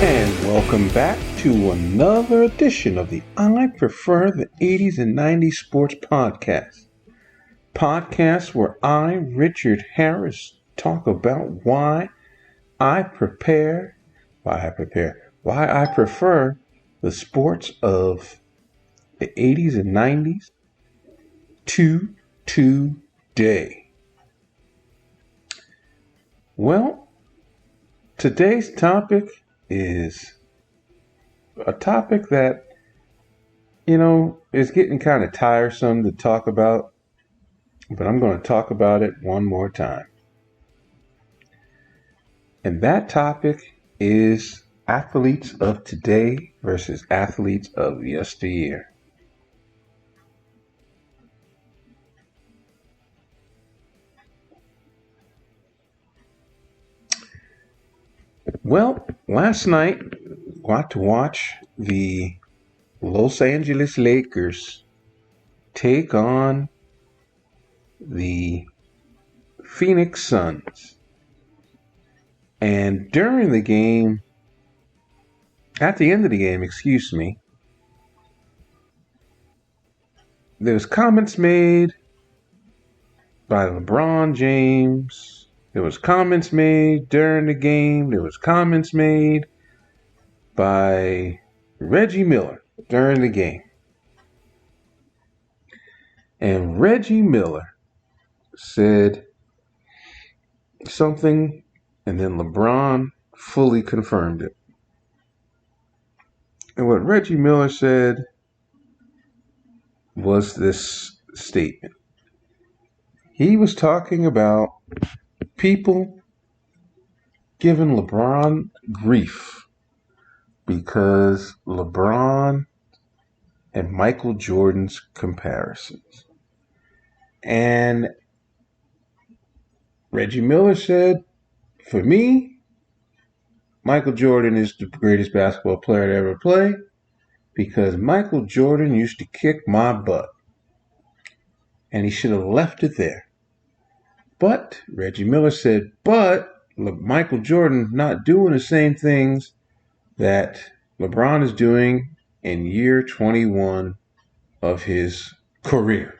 And welcome back to another edition of the I Prefer the 80s and 90s Sports Podcast. Podcast where I, Richard Harris, talk about why I prefer the sports of the 80s and 90s to today. Well, today's topic is a topic that, is getting kind of tiresome to talk about, but I'm going to talk about it one more time. And that topic is athletes of today versus athletes of yesteryear. Well, last night, got to watch the Los Angeles Lakers take on the Phoenix Suns. And during the game, at the end of the game, there was comments made by LeBron James. There was comments made during the game. There was comments made by Reggie Miller during the game. And Reggie Miller said something, and then LeBron fully confirmed it. And what Reggie Miller said was this statement. He was talking about people giving LeBron grief because LeBron and Michael Jordan's comparisons. And Reggie Miller said, for me, Michael Jordan is the greatest basketball player to ever play because Michael Jordan used to kick my butt. And he should have left it there. But Reggie Miller said, but Michael Jordan not doing the same things that LeBron is doing in year 21 of his career.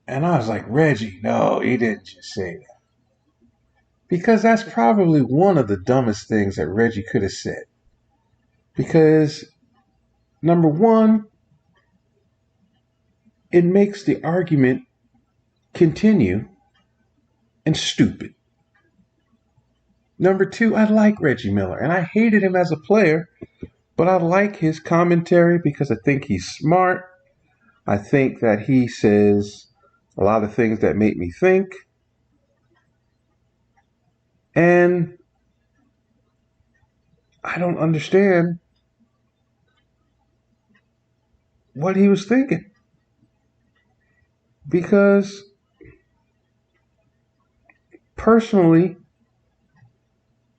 And I was like, Reggie, no, he didn't just say that. Because that's probably one of the dumbest things that Reggie could have said. Because, number one, it makes the argument continue and stupid. Number two, I like Reggie Miller, and I hated him as a player, but I like his commentary because I think he's smart. I think that he says a lot of things that make me think. And I don't understand what he was thinking. Because personally,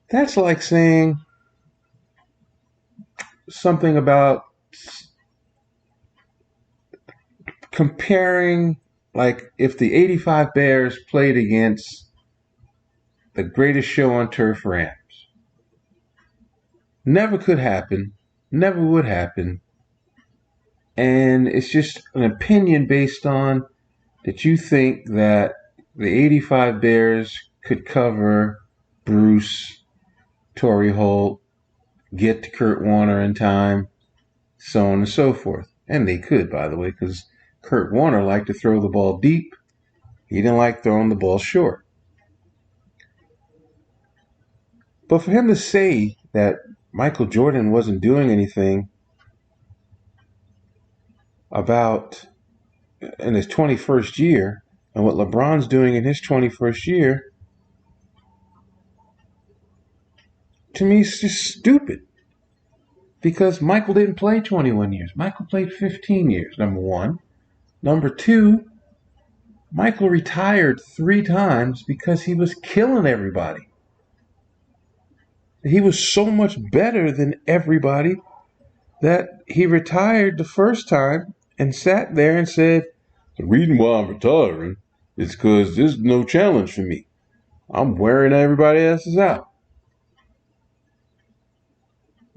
that's like saying something about comparing, like if the 85 Bears played against the Greatest Show on Turf Rams. Never could happen. Never would happen. And it's just an opinion based on that you think that the 85 Bears could cover Bruce, Torrey Holt, get to Kurt Warner in time, so on and so forth. And they could, by the way, because Kurt Warner liked to throw the ball deep. He didn't like throwing the ball short. But for him to say that Michael Jordan wasn't doing anything about in his 21st year and what LeBron's doing in his 21st year, to me, it's just stupid. Because Michael didn't play 21 years. Michael played 15 years, number one. Number two, Michael retired 3 times because he was killing everybody. He was so much better than everybody that he retired the first time and sat there and said, the reason why I'm retiring is because there's no challenge for me. I'm wearing everybody else's out.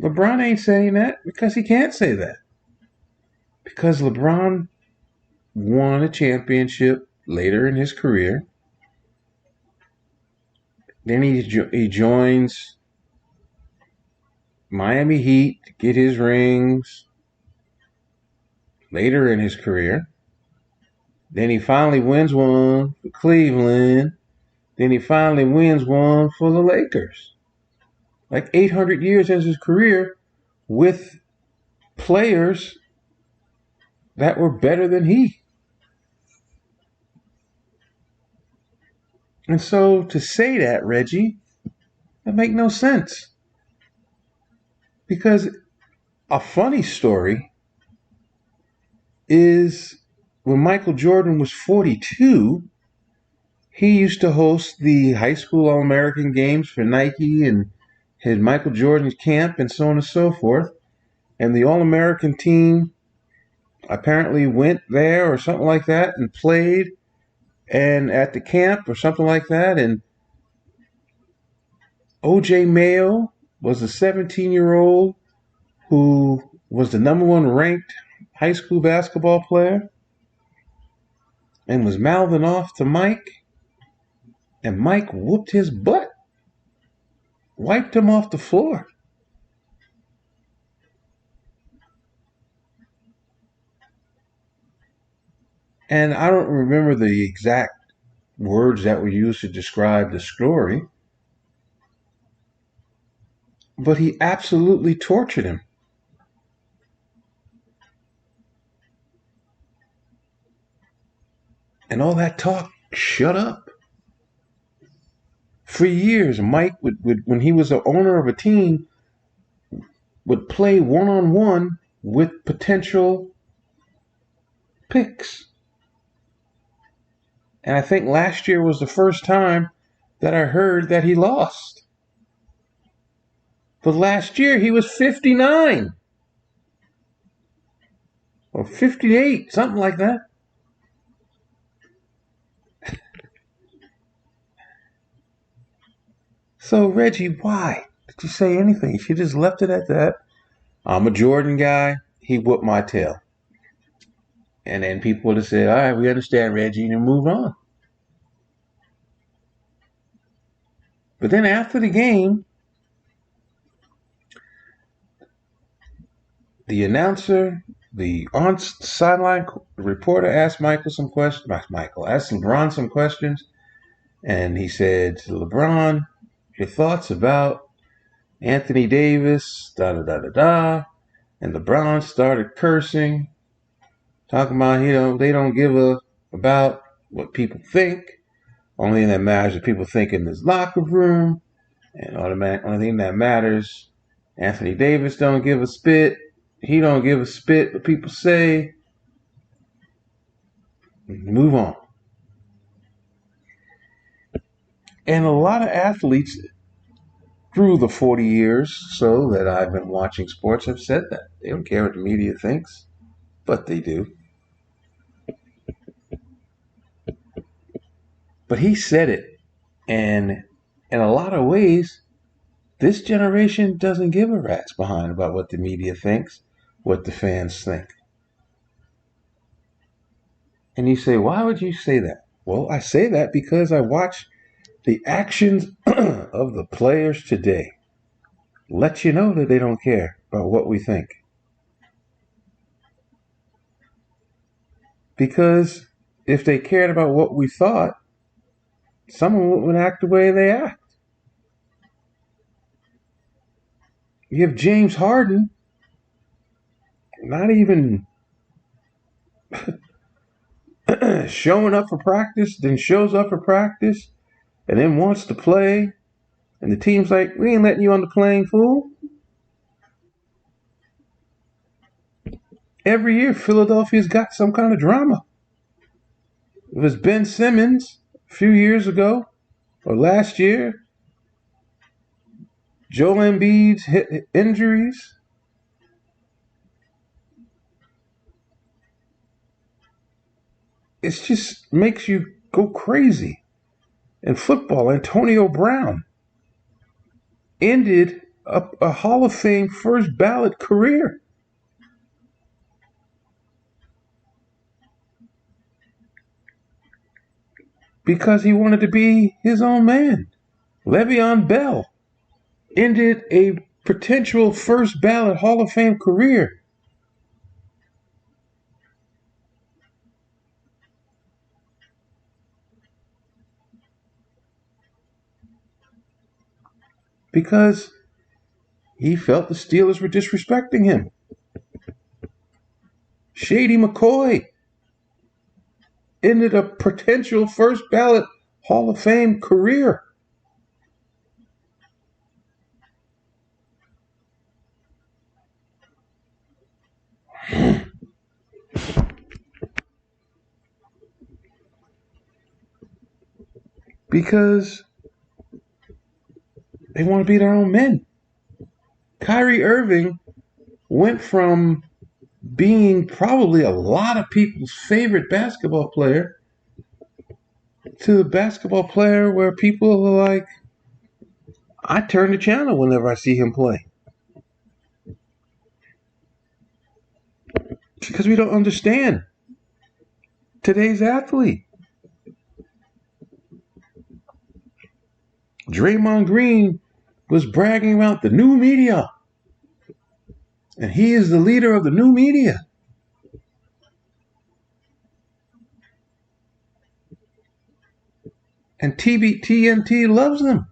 LeBron ain't saying that because he can't say that. Because LeBron won a championship later in his career. Then he joins Miami Heat to get his rings later in his career. Then he finally wins one for Cleveland. Then he finally wins one for the Lakers. Like 800 years into his career with players that were better than he. And so to say that, Reggie, that make no sense. Because a funny story is when Michael Jordan was 42, he used to host the high school All-American games for Nike and had Michael Jordan's camp and so on and so forth. And the All-American team apparently went there or something like that and played and at the camp or something like that. And O.J. Mayo was a 17-year-old who was the number one ranked high school basketball player and was mouthing off to Mike. And Mike whooped his butt, wiped him off the floor. And I don't remember the exact words that were used to describe the story, but he absolutely tortured him. And all that talk, shut up. For years, Mike would when he was the owner of a team, would play one-on-one with potential picks. And I think last year was the first time that I heard that he lost. But last year he was 59 or 58, something like that. So, Reggie, why did you say anything? You should just left it at that. I'm a Jordan guy. He whooped my tail. And then people would have said, all right, we understand, Reggie, and move on. But then after the game, the announcer, the on sideline reporter asked Michael some questions. Asked LeBron some questions. And he said, LeBron, your thoughts about Anthony Davis, da da da da da. And LeBron started cursing, talking about they don't give a about what people think. Only thing that matters is people think in this locker room. And only thing that matters, Anthony Davis don't give a spit. He don't give a spit what people say. Move on. And a lot of athletes through the 40 years so that I've been watching sports have said that. They don't care what the media thinks, but they do. But he said it. And in a lot of ways, this generation doesn't give a rat's behind about what the media thinks, what the fans think. And you say, why would you say that? Well, I say that because I watch the actions of the players today. Let you know that they don't care about what we think. Because if they cared about what we thought, someone would act the way they act. You have James Harden not even showing up for practice, then shows up for practice, and then wants to play. And the team's like, we ain't letting you on the playing, fool. Every year, Philadelphia's got some kind of drama. It was Ben Simmons a few years ago, or last year. Joel Embiid's injuries. It just makes you go crazy. In football, Antonio Brown ended a Hall of Fame first ballot career. Because he wanted to be his own man. Le'Veon Bell ended a potential first ballot Hall of Fame career. Because he felt the Steelers were disrespecting him. Shady McCoy ended a potential first ballot Hall of Fame career. Because they want to be their own men. Kyrie Irving went from being probably a lot of people's favorite basketball player to the basketball player where people are like, I turn the channel whenever I see him play. Because we don't understand today's athlete. Draymond Green was bragging about the new media. And he is the leader of the new media. And TNT loves him.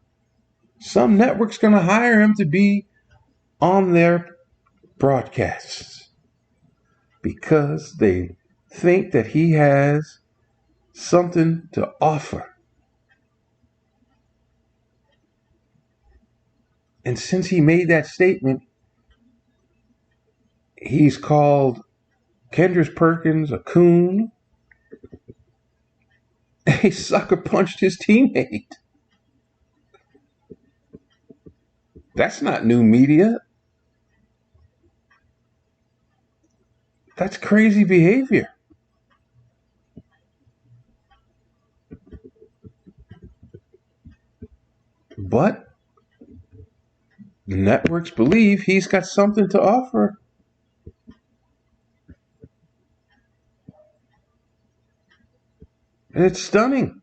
Some network's going to hire him to be on their broadcasts because they think that he has something to offer. And since he made that statement, he's called Kendrick Perkins a coon. He sucker punched his teammate. That's not new media. That's crazy behavior. But the networks believe he's got something to offer. And it's stunning.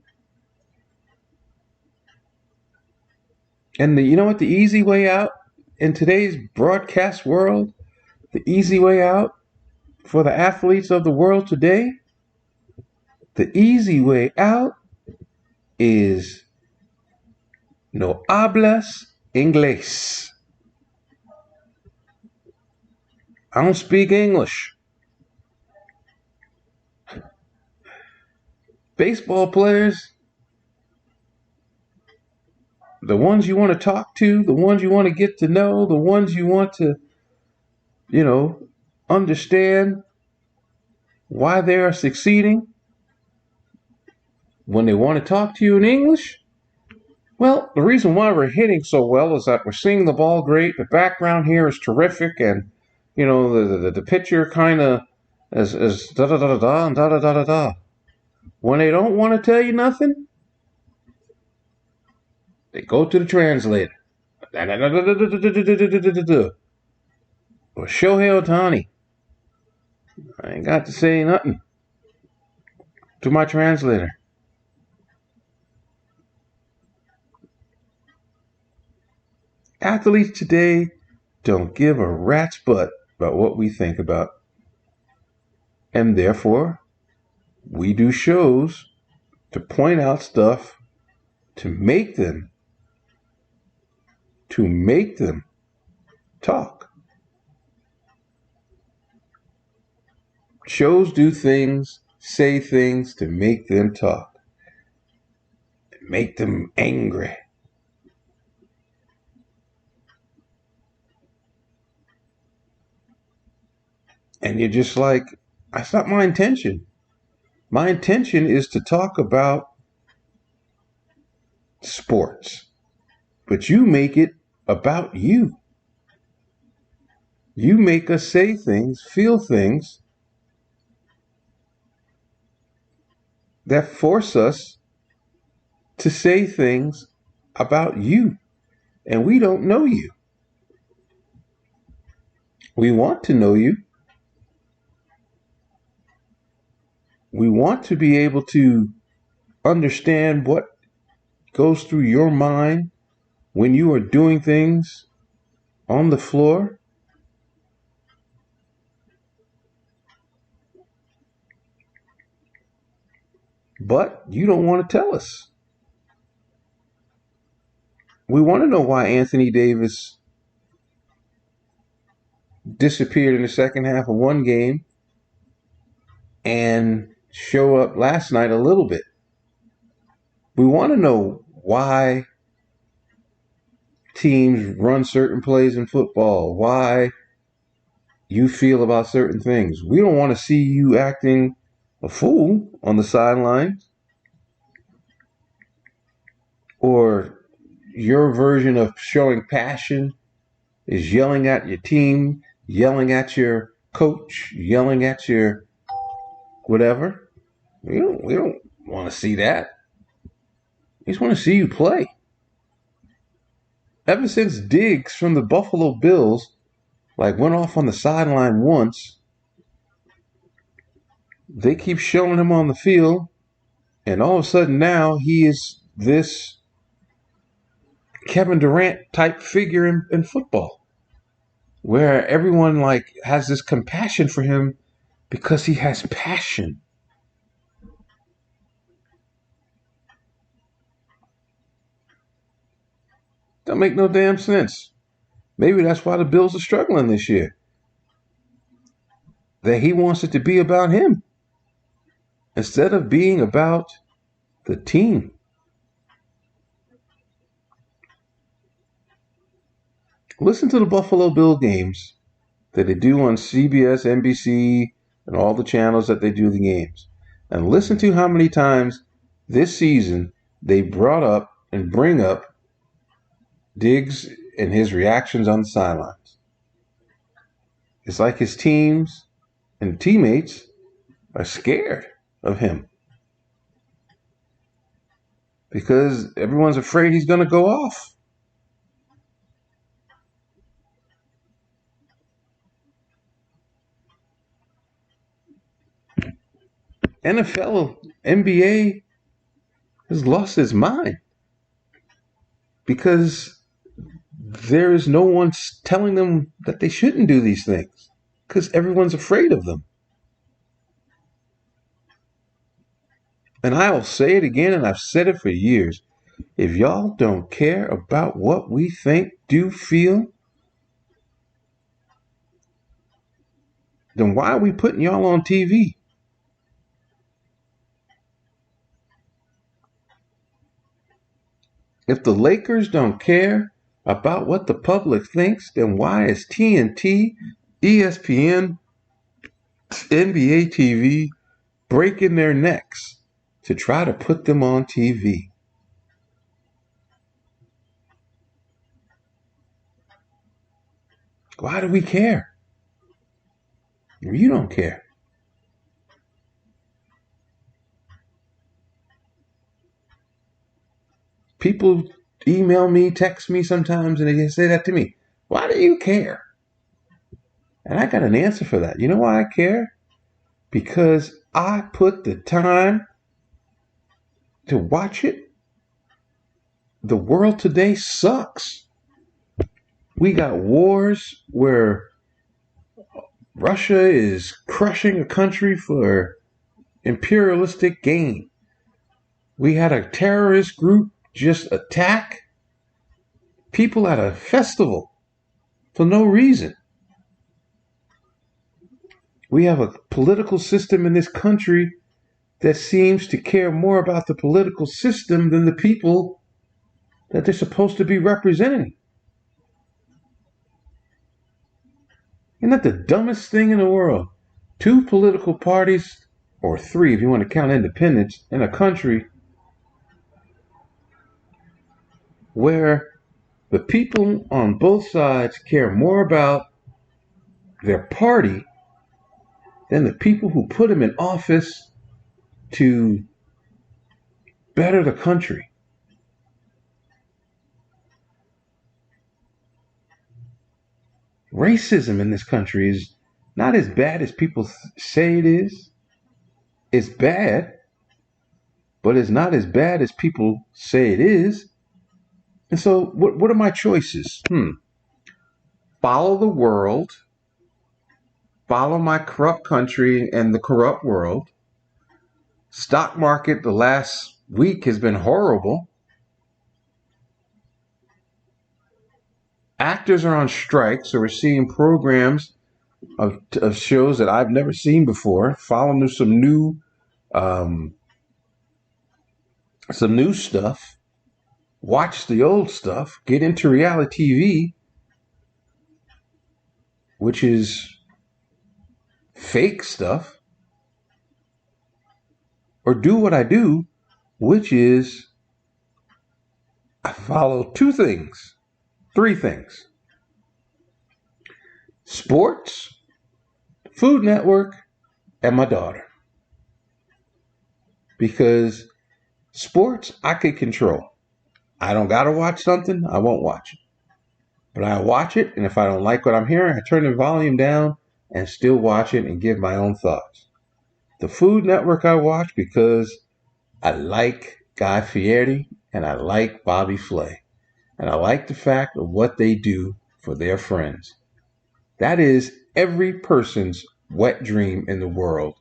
And you know what? The easy way out in today's broadcast world, the easy way out for the athletes of the world today, the easy way out is no hablas inglés. I don't speak English. Baseball players, the ones you want to talk to, the ones you want to get to know, the ones you want to, understand why they are succeeding, when they want to talk to you in English, well, the reason why we're hitting so well is that we're seeing the ball great, the background here is terrific, and, the pitcher kind of is da-da-da-da-da and da-da-da-da-da. When they don't want to tell you nothing, they go to the translator. Or Shohei Ohtani. I ain't got to say nothing to my translator. Athletes today don't give a rat's butt about what we think about. And therefore, we do shows to point out stuff to make them talk. Shows do things, say things to make them talk, make them angry. And you're just like, that's not my intention. My intention is to talk about sports, but you make it about you. You make us say things, feel things that force us to say things about you. And we don't know you. We want to know you. We want to be able to understand what goes through your mind when you are doing things on the floor. But you don't want to tell us. We want to know why Anthony Davis disappeared in the second half of one game and show up last night a little bit. We want to know why teams run certain plays in football, why you feel about certain things. We don't want to see you acting a fool on the sidelines, or your version of showing passion is yelling at your team, yelling at your coach, yelling at your whatever. We don't want to see that. We just want to see you play. Ever since Diggs from the Buffalo Bills went off on the sideline once, they keep showing him on the field, and all of a sudden now he is this Kevin Durant type figure in football, where everyone has this compassion for him because he has passion. Don't make no damn sense. Maybe that's why the Bills are struggling this year. That he wants it to be about him instead of being about the team. Listen to the Buffalo Bill games that they do on CBS, NBC, and all the channels that they do the games. And listen to how many times this season they brought up and bring up Diggs and his reactions on the sidelines. It's like his teams and teammates are scared of him because everyone's afraid he's going to go off. NFL, NBA has lost its mind because there is no one telling them that they shouldn't do these things because everyone's afraid of them. And I will say it again, and I've said it for years. If y'all don't care about what we think, do, feel, then why are we putting y'all on TV? If the Lakers don't care about what the public thinks, then why is TNT, ESPN, NBA TV breaking their necks to try to put them on TV? Why do we care? You don't care. People email me, text me sometimes, and they say that to me. Why do you care? And I got an answer for that. You know why I care? Because I put the time to watch it. The world today sucks. We got wars where Russia is crushing a country for imperialistic gain. We had a terrorist group just attack people at a festival for no reason. We have a political system in this country that seems to care more about the political system than the people that they're supposed to be representing. Isn't that the dumbest thing in the world? Two political parties, or three if you want to count independents, in a country where the people on both sides care more about their party than the people who put them in office to better the country. racism in this country is not as bad as people say it is. It's bad, but it's not as bad as people say it is. And so, what are my choices? Follow the world, follow my corrupt country and the corrupt world. Stock market the last week has been horrible. Actors are on strike, so we're seeing programs of shows that I've never seen before. Following some new stuff. Watch the old stuff. Get into reality TV, which is fake stuff. Or do what I do, which is I follow three things: sports, Food Network, and my daughter. Because sports, I can control. I don't got to watch something, I won't watch it. But I watch it, and if I don't like what I'm hearing, I turn the volume down and still watch it and give my own thoughts. The Food Network I watch because I like Guy Fieri and I like Bobby Flay. And I like the fact of what they do for their friends. That is every person's wet dream in the world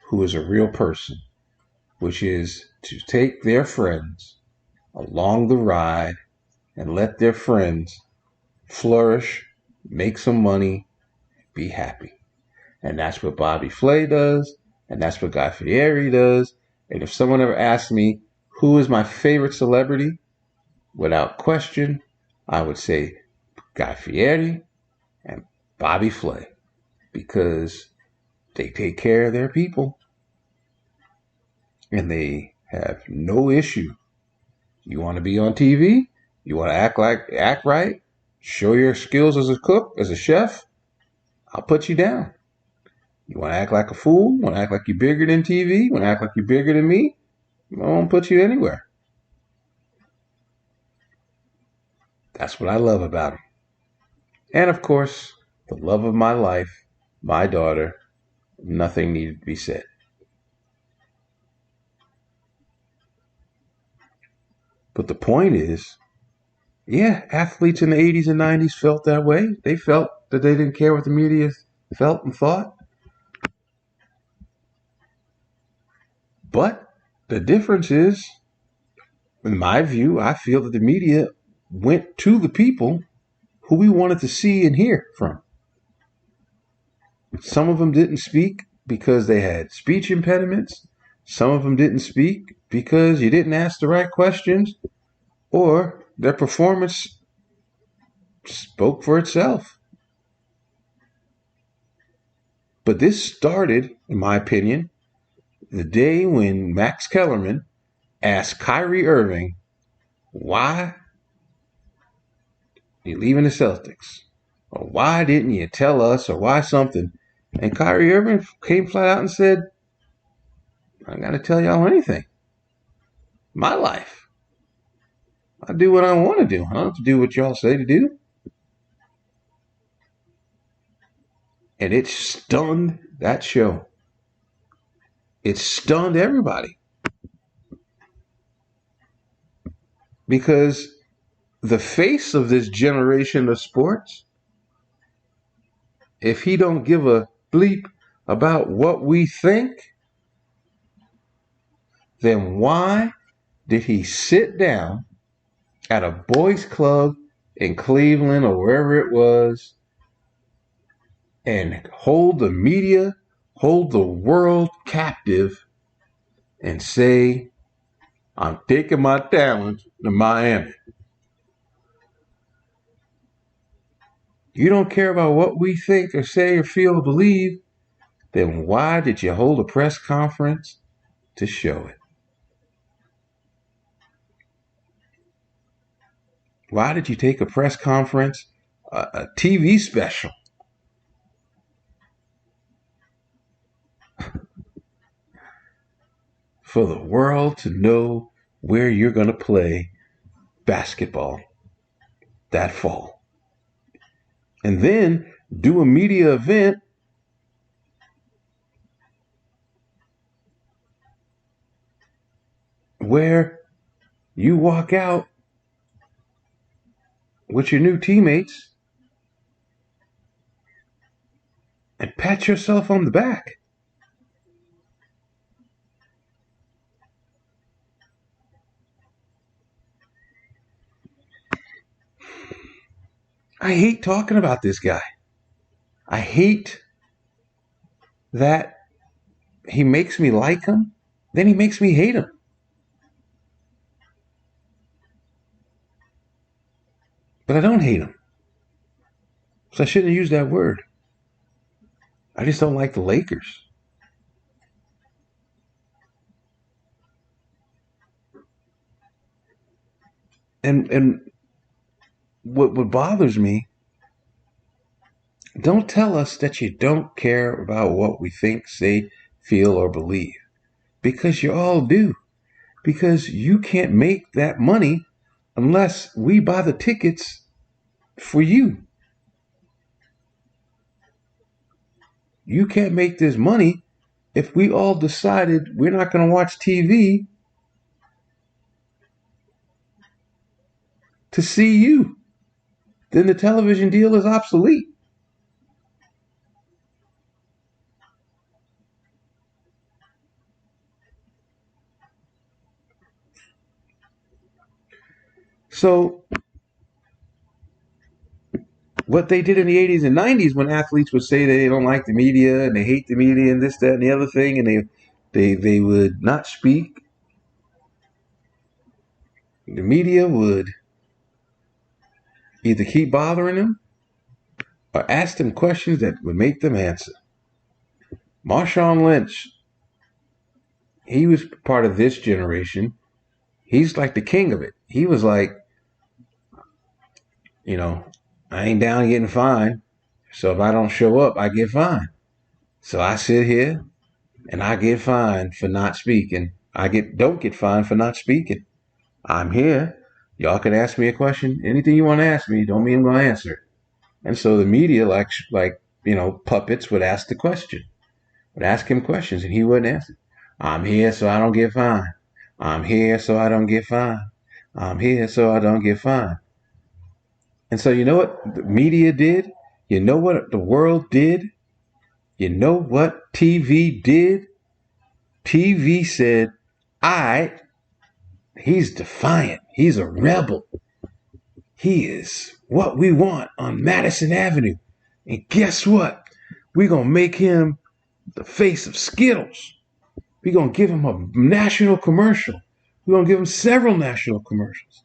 who is a real person, which is to take their friends along the ride and let their friends flourish, make some money, be happy. And that's what Bobby Flay does, and that's what Guy Fieri does. And if someone ever asks me who is my favorite celebrity, without question, I would say Guy Fieri and Bobby Flay, because they take care of their people and they have no issue. You want to be on TV? You want to act right? Show your skills as a cook, as a chef? I'll put you down. You want to act like a fool? Want to act like you're bigger than TV? Want to act like you're bigger than me? I won't put you anywhere. That's what I love about him. And of course, the love of my life, my daughter, nothing needed to be said. But the point is, yeah, athletes in the 80s and 90s felt that way. They felt that they didn't care what the media felt and thought. But the difference is, in my view, I feel that the media went to the people who we wanted to see and hear from. Some of them didn't speak because they had speech impediments. Some of them didn't speak because you didn't ask the right questions, or their performance spoke for itself. But this started, in my opinion, the day when Max Kellerman asked Kyrie Irving, why you leaving the Celtics? Or why didn't you tell us, or why something? And Kyrie Irving came flat out and said, I got to tell y'all anything. My life. I do what I want to do. I don't have to do what y'all say to do. And it stunned that show. It stunned everybody. Because the face of this generation of sports, if he don't give a bleep about what we think, then why did he sit down at a boys club in Cleveland or wherever it was and hold the media, hold the world captive and say, I'm taking my talent to Miami? You don't care about what we think or say or feel or believe, then why did you hold a press conference to show it? Why did you take a press conference, a TV special, for the world to know where you're going to play basketball that fall? And then do a media event where you walk out with your new teammates and pat yourself on the back. I hate talking about this guy. I hate that he makes me like him, then he makes me hate him. But I don't hate him. So I shouldn't use that word. I just don't like the Lakers. And what bothers me, don't tell us that you don't care about what we think, say, feel, or believe. Because you all do. Because you can't make that money unless we buy the tickets for you. You can't make this money if we all decided we're not going to watch TV to see you. Then the television deal is obsolete. So what they did in the 80s and 90s when athletes would say they don't like the media and they hate the media and this, that, and the other thing, and they would not speak, the media would either keep bothering them or ask them questions that would make them answer. Marshawn Lynch, he was part of this generation. He's like the king of it. He was like, you know, I ain't down getting fined. So if I don't show up, I get fined. So I sit here and I get fined for not speaking. I don't get fined for not speaking. I'm here. Y'all can ask me a question. Anything you want to ask me, don't mean I'm gonna answer it. And so the media, puppets, would ask the question, would ask him questions, and he wouldn't answer. I'm here so I don't get fined. I'm here so I don't get fined. I'm here so I don't get fined. And so you know what the media did? You know what the world did? You know what TV did? TV said, all right, he's defiant. He's a rebel. He is what we want on Madison Avenue. And guess what? We're going to make him the face of Skittles. We're going to give him a national commercial. We're going to give him several national commercials.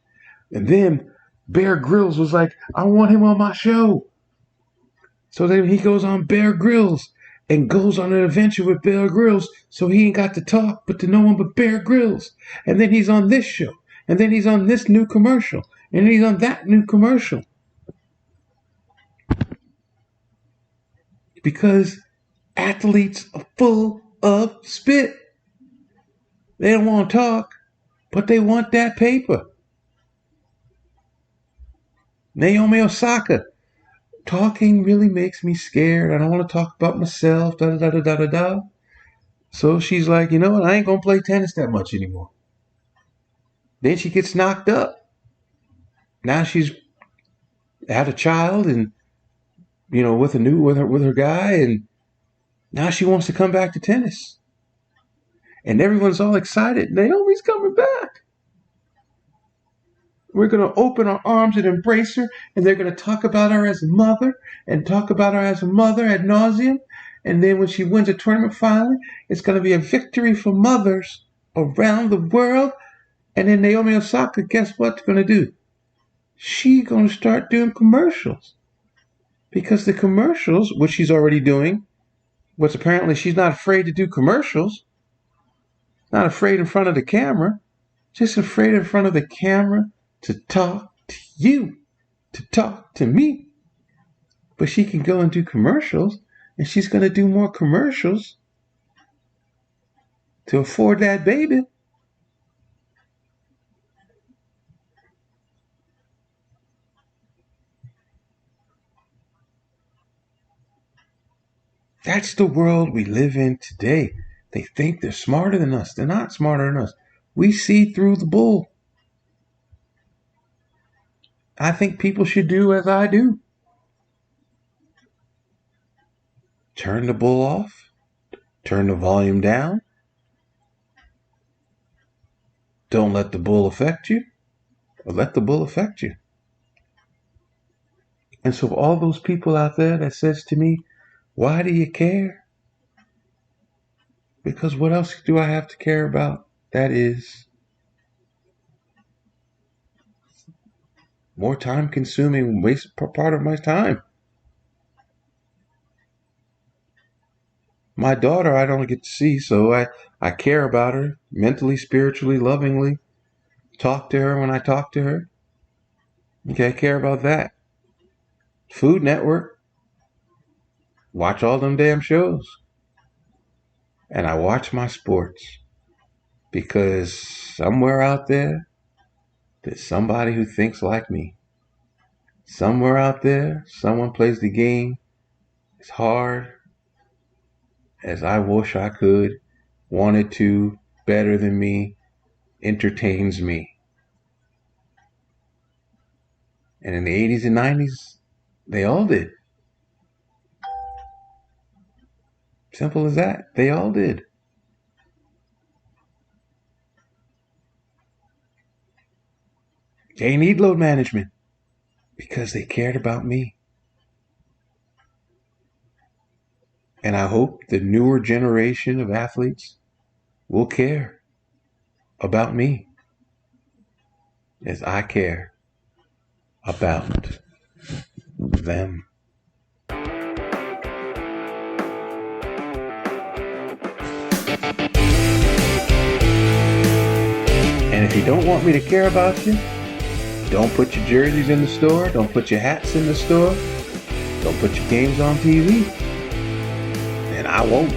And then Bear Grylls was like, I want him on my show. So then he goes on Bear Grylls and goes on an adventure with Bear Grylls. So he ain't got to talk but to no one but Bear Grylls. And then he's on this show. And then he's on this new commercial. And he's on that new commercial. Because athletes are full of spit. They don't want to talk, but they want that paper. Naomi Osaka, talking really makes me scared. I don't want to talk about myself, da da da da da da. So she's like, you know what? I ain't gonna play tennis that much anymore. Then she gets knocked up. Now she's had a child and with her guy, and now she wants to come back to tennis. And everyone's all excited. Naomi's coming back. We're going to open our arms and embrace her, and they're going to talk about her as a mother and talk about her as a mother ad nauseum. And then when she wins a tournament finally, it's going to be a victory for mothers around the world. And then Naomi Osaka, guess what's going to do? She's going to start doing commercials. Because the commercials, which she's already doing, which apparently she's not afraid to do commercials, not afraid in front of the camera, just afraid in front of the camera to talk to you, to talk to me. But she can go and do commercials, and she's going to do more commercials to afford that baby. That's the world we live in today. They think they're smarter than us. They're not smarter than us. We see through the bull. I think people should do as I do. Turn the bull off. Turn the volume down. Don't let the bull affect you, or let the bull affect you. And so all those people out there that says to me, why do you care? Because what else do I have to care about? That is more time consuming, waste part of my time. My daughter, I don't get to see, so I care about her mentally, spiritually, lovingly. Talk to her when I talk to her. Okay, I care about that. Food Network. Watch all them damn shows. And I watch my sports. Because somewhere out there, there's somebody who thinks like me. Somewhere out there, someone plays the game as hard as I wish I could, wanted to, better than me, entertains me. And in the 80s and 90s, they all did. Simple as that. They all did. They need load management because they cared about me. And I hope the newer generation of athletes will care about me as I care about them. And if you don't want me to care about you, don't put your jerseys in the store. Don't put your hats in the store. Don't put your games on TV. And I won't.